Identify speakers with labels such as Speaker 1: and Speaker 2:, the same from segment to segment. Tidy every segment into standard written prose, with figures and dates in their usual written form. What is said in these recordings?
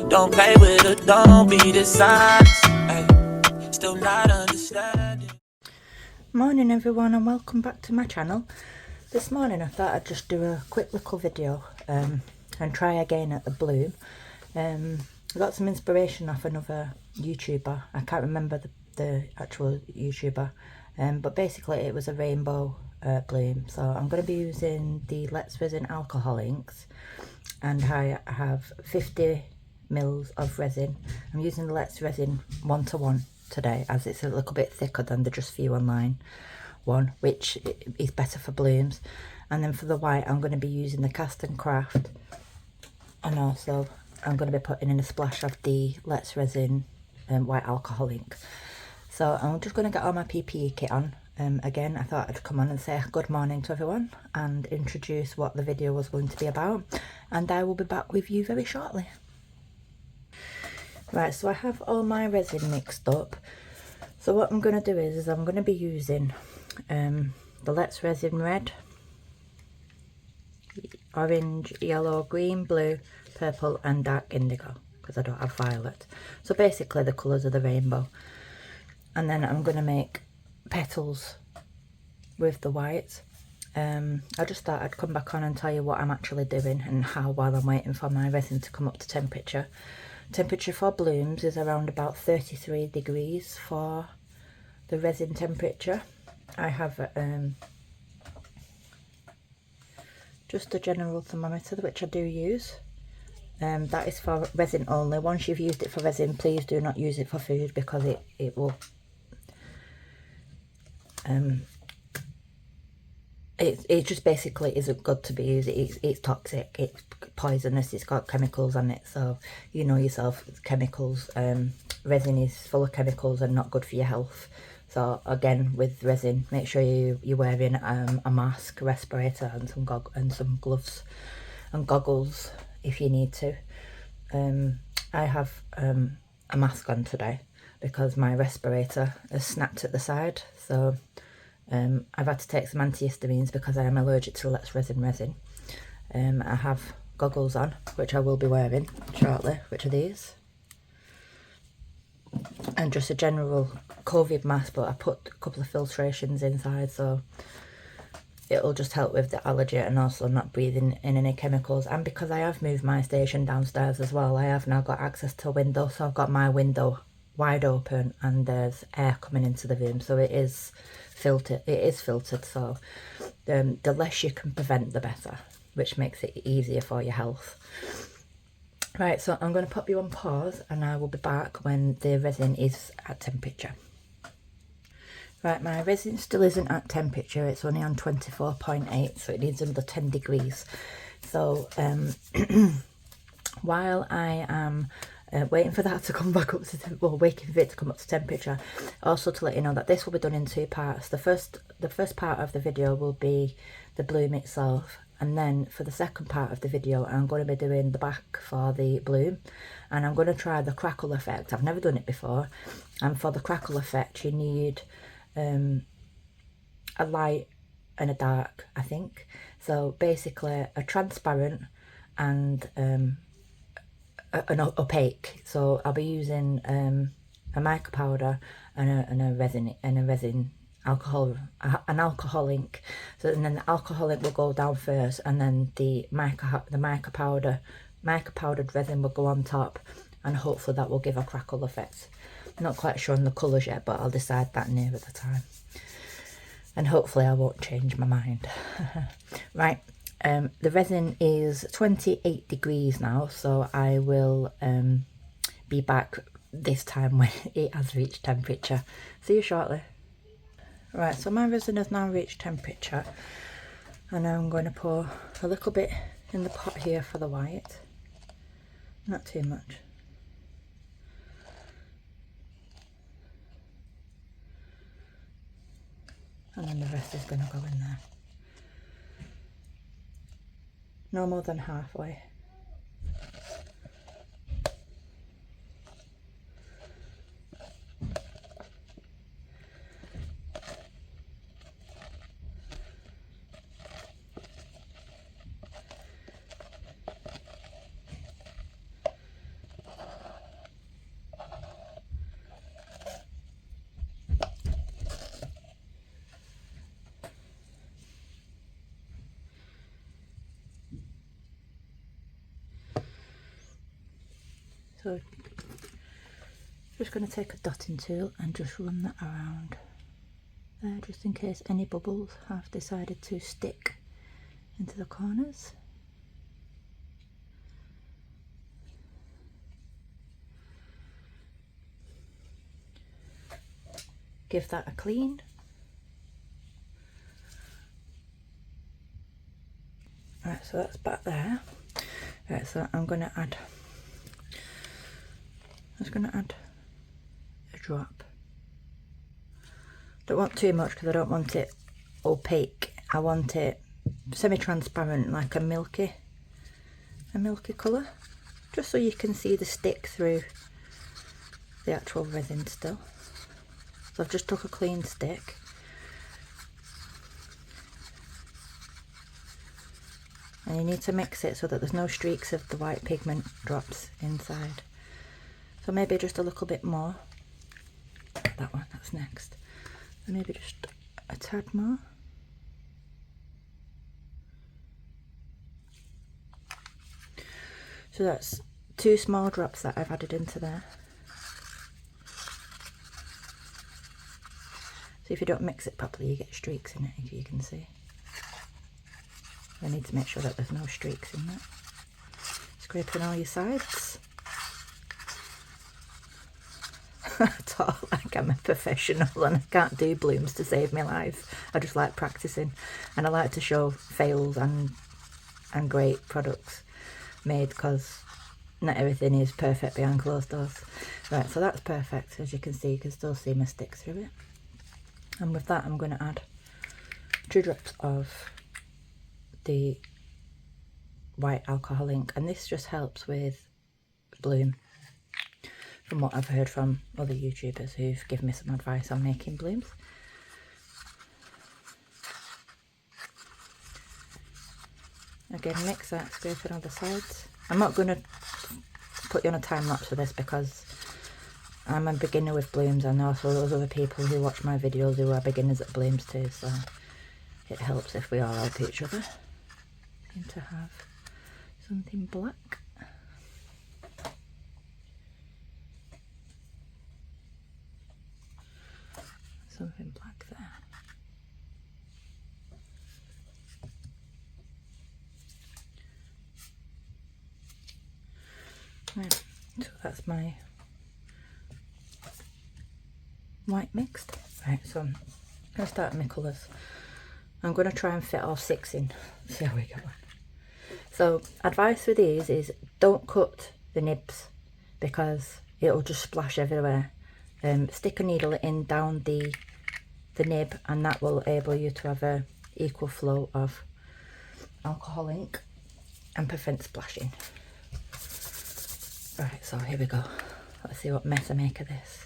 Speaker 1: Don't play with it, don't be dishonest. Still not understanding.
Speaker 2: Morning everyone, and welcome back to my channel. This morning I thought I'd just do a quick little video and try again at the bloom. I got some inspiration off another YouTuber. I can't remember the actual YouTuber, but basically it was a rainbow bloom. So I'm going to be using the Resins Alcohol inks, and I have 50 mils of resin. I'm using the Resin 1:1 today, as it's a little bit thicker than the Just For You Online one, which is better for blooms. And then for the white, I'm going to be using the Cast and Craft, and also I'm going to be putting in a splash of the Resin white alcohol ink. So I'm just going to get all my PPE kit on. Again, I thought I'd come on and say good morning to everyone and introduce what the video was going to be about, and I will be back with you very shortly. Right, so I have all my resin mixed up. So what I'm going to do is I'm going to be using the Resin red, orange, yellow, green, blue, purple and dark indigo, because I don't have violet. So basically the colours of the rainbow. And then I'm going to make petals with the white. I just thought I'd come back on and tell you what I'm actually doing and how, while I'm waiting for my resin to come up to temperature. Temperature for blooms is around about 33 degrees for the resin temperature. I have just a general thermometer, which I do use. That is for resin only. Once you've used it for resin, please do not use it for food, because it will it just basically isn't good to be used. It's toxic, it's poisonous, it's got chemicals on it. So you know yourself, chemicals, resin is full of chemicals and not good for your health. So again, with resin, make sure you're wearing a mask, a respirator and some gloves and goggles if you need to. I have a mask on today because my respirator has snapped at the side. So I've had to take some antihistamines because I am allergic to resin. I have goggles on, which I will be wearing shortly, which are these, and just a general COVID mask, but I put a couple of filtrations inside, so it'll just help with the allergy and also not breathing in any chemicals. And because I have moved my station downstairs as well, I have now got access to a window, so I've got my window wide open and there's air coming into the room, so it is filtered. So the less you can prevent, the better, which makes it easier for your health. Right, so I'm going to pop you on pause and I will be back when the resin is at temperature. Right, my resin still isn't at temperature, it's only on 24.8, so it needs another 10 degrees. So while I am waiting for that to come back up to, waiting for it to come up to temperature, also to let you know that this will be done in two parts. The first part of the video will be the bloom itself, and then for the second part of the video I'm going to be doing the back for the bloom, and I'm going to try the crackle effect. I've never done it before, and for the crackle effect you need a light and a dark, I think. So basically a transparent and an opaque. So I'll be using a mica powder and a resin alcohol, an alcohol ink. So, and then the alcohol ink will go down first, and then the mica powdered resin will go on top, and hopefully that will give a crackle effect. I'm not quite sure on the colours yet, but I'll decide that near at the time, and hopefully I won't change my mind. Right, the resin is 28 degrees now, so I will be back this time when it has reached temperature. See you shortly. Right, so my resin has now reached temperature, and I'm going to pour a little bit in the pot here for the white, not too much. And then the rest is going to go in there. No more than halfway. So just going to take a dotting tool and just run that around there, just in case any bubbles have decided to stick into the corners. Give that a clean. Right, so that's back there. Right, so I'm going to add a drop. Don't want too much because I don't want it opaque. I want it semi-transparent, like a milky colour, just so you can see the stick through the actual resin still. So I've just took a clean stick. And you need to mix it so that there's no streaks of the white pigment drops inside. So maybe just a little bit more. That one, that's next. And maybe just a tad more. So that's 2 small drops that I've added into there. So if you don't mix it properly, you get streaks in it, if you can see. I need to make sure that there's no streaks in that. Scraping all your sides. I talk like I'm a professional and I can't do blooms to save my life. I just like practicing, and I like to show fails and great products made, because not everything is perfect behind closed doors. Right, so that's perfect. As you can see, you can still see my stick through it. And with that, I'm going to add 2 drops of the white alcohol ink, and this just helps with bloom, from what I've heard from other YouTubers who've given me some advice on making blooms. Again, mix that, scraping on the sides. I'm not going to put you on a time lapse for this because I'm a beginner with blooms, and also there's other people who watch my videos who are beginners at blooms too, so it helps if we all help each other. Seem to have something black. Something black there. Right, so that's my white mixed. Right, so I'm going to start with my colours. I'm going to try and fit all 6 in. See how we go. So advice with these is don't cut the nibs because it'll just splash everywhere. Stick a needle in down the nib, and that will enable you to have a equal flow of alcohol ink and prevent splashing. Right, so here we go. Let's see what mess I make of this.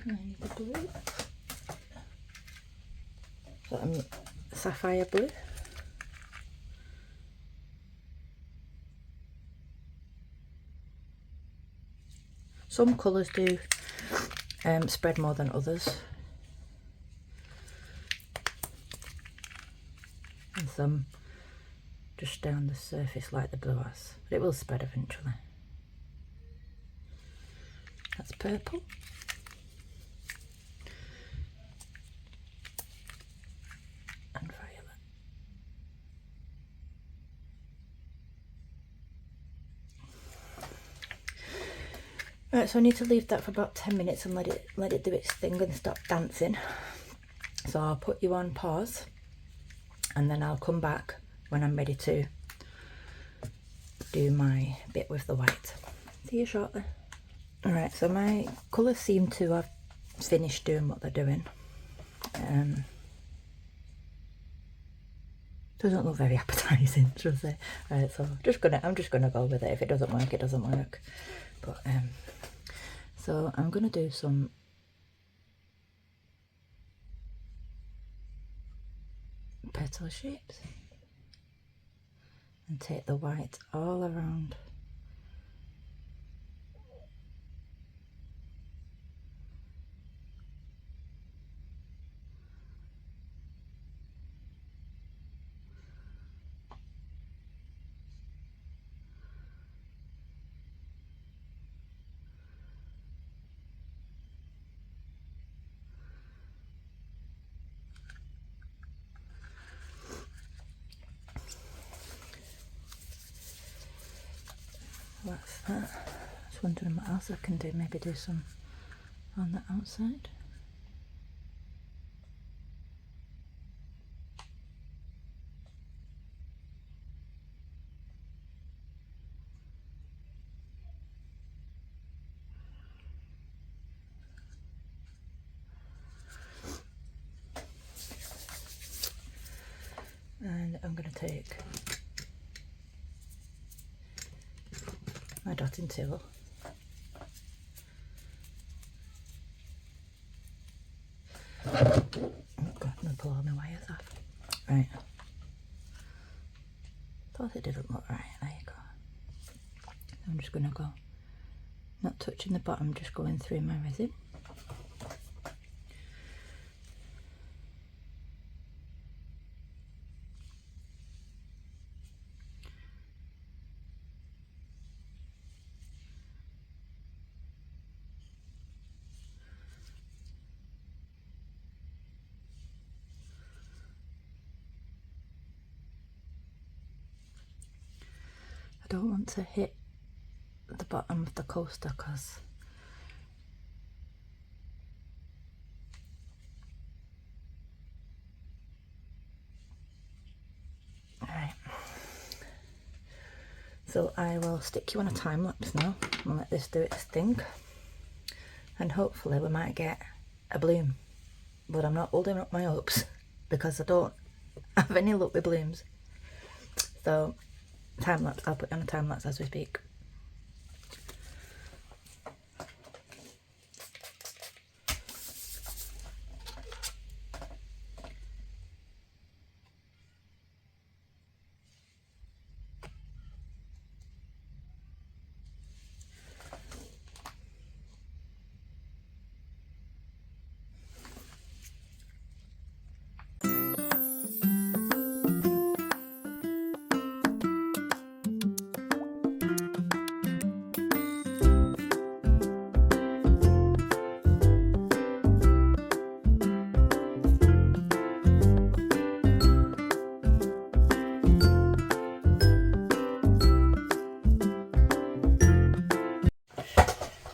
Speaker 2: I need the blue. So I'm sapphire blue. Some colours do spread more than others, and some just down the surface like the blue has, but it will spread eventually. That's purple. And violet. Right, so I need to leave that for about 10 minutes and let it do its thing and stop dancing. So I'll put you on pause and then I'll come back when I'm ready to do my bit with the white. See you shortly. Alright, so my colours seem to have finished doing what they're doing. Doesn't look very appetising, should I say. Right, so I'm just gonna go with it. If it doesn't work, it doesn't work. But so I'm gonna do some petal shapes and take the white all around. That's that. I was wondering what else I can do. Maybe do some on the outside. And I'm going to take my dotting tool oh god, I'm going to pull all my wires off. Right, thought it didn't look right. There you go. I'm just going to go, not touching the bottom, just going through my resin. I don't want to hit the bottom of the coaster because alright, so I will stick you on a time lapse now and let this do its thing, and hopefully we might get a bloom, but I'm not holding up my hopes because I don't have any luck with blooms. So time lapse, I'll put on a time lapse as we speak.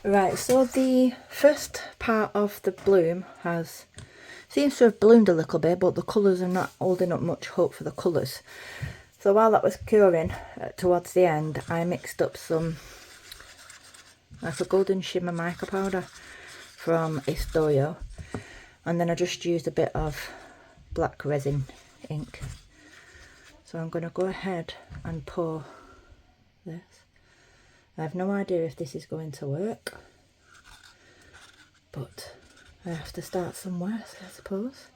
Speaker 2: Right, so the first part of the bloom seems to have bloomed a little bit, but the colours are not holding up much hope for the colours. So while that was curing towards the end, I mixed up some like a golden shimmer mica powder from Istoyo, and then I just used a bit of black resin ink. So I'm going to go ahead and pour this. I have no idea if this is going to work, but I have to start somewhere, I suppose.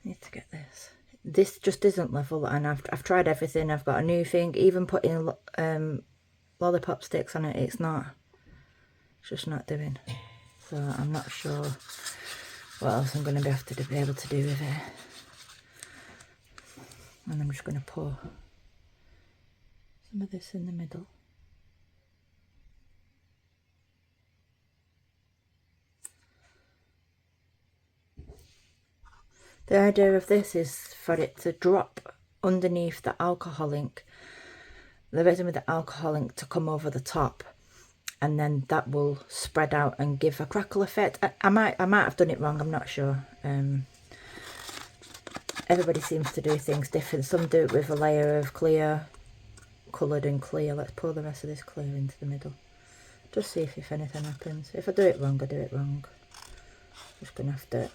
Speaker 2: Need to get this. This just isn't level, and I've tried everything. I've got a new thing, even putting lollipop sticks on it. It's just not doing. So I'm not sure what else I'm going to be able to do with it. And I'm just going to pour some of this in the middle. The idea of this is for it to drop underneath the alcohol ink, the resin with the alcohol ink to come over the top, and then that will spread out and give a crackle effect. I might have done it wrong, I'm not sure. Everybody seems to do things different. Some do it with a layer of clear coloured and clear. Let's pour the rest of this clear into the middle. Just see if anything happens. If I do it wrong, I do it wrong. Just going to have to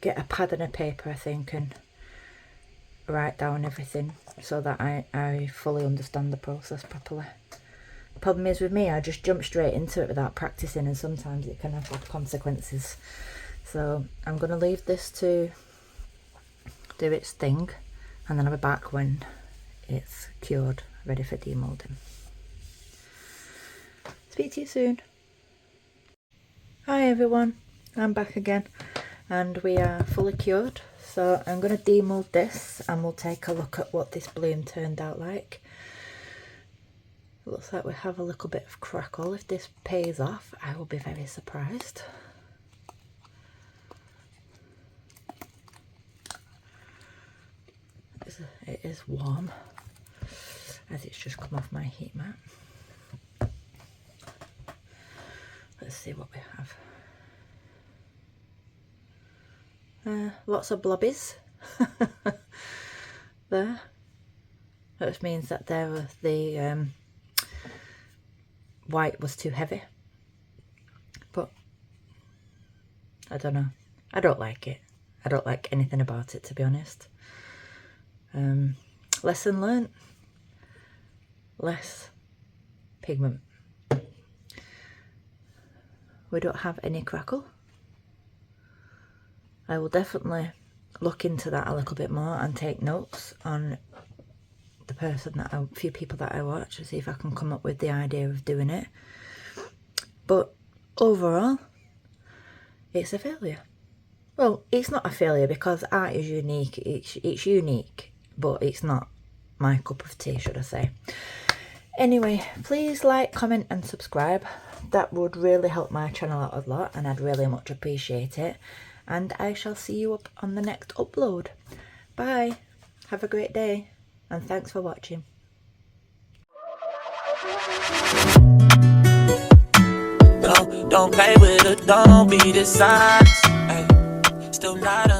Speaker 2: get a pad and a paper, I think, and write down everything so that I fully understand the process properly. The problem is with me, I just jump straight into it without practicing, and sometimes it can have consequences. So I'm going to leave this to do its thing, and then I'll be back when it's cured, ready for demoulding. Speak to you soon. Hi everyone, I'm back again, and we are fully cured. So I'm going to demould this, and we'll take a look at what this bloom turned out like. It looks like we have a little bit of crackle. If this pays off, I will be very surprised. It is warm, as it's just come off my heat mat. Let's see what we have. Lots of blobbies there, which means that the white was too heavy, but I don't know, I don't like it. I don't like anything about it, to be honest. Lesson learnt: less pigment. We don't have any crackle. I will definitely look into that a little bit more and take notes on the person that a few people that I watch, to see if I can come up with the idea of doing it. But overall, it's a failure. Well, it's not a failure because art is unique. It's unique, but it's not my cup of tea, should I say. Anyway, please like, comment and subscribe. That would really help my channel out a lot, and I'd really much appreciate it. And I shall see you up on the next upload. Bye. Have a great day, and thanks for watching.
Speaker 1: Don't play with it, don't be dishonest. Ay, still not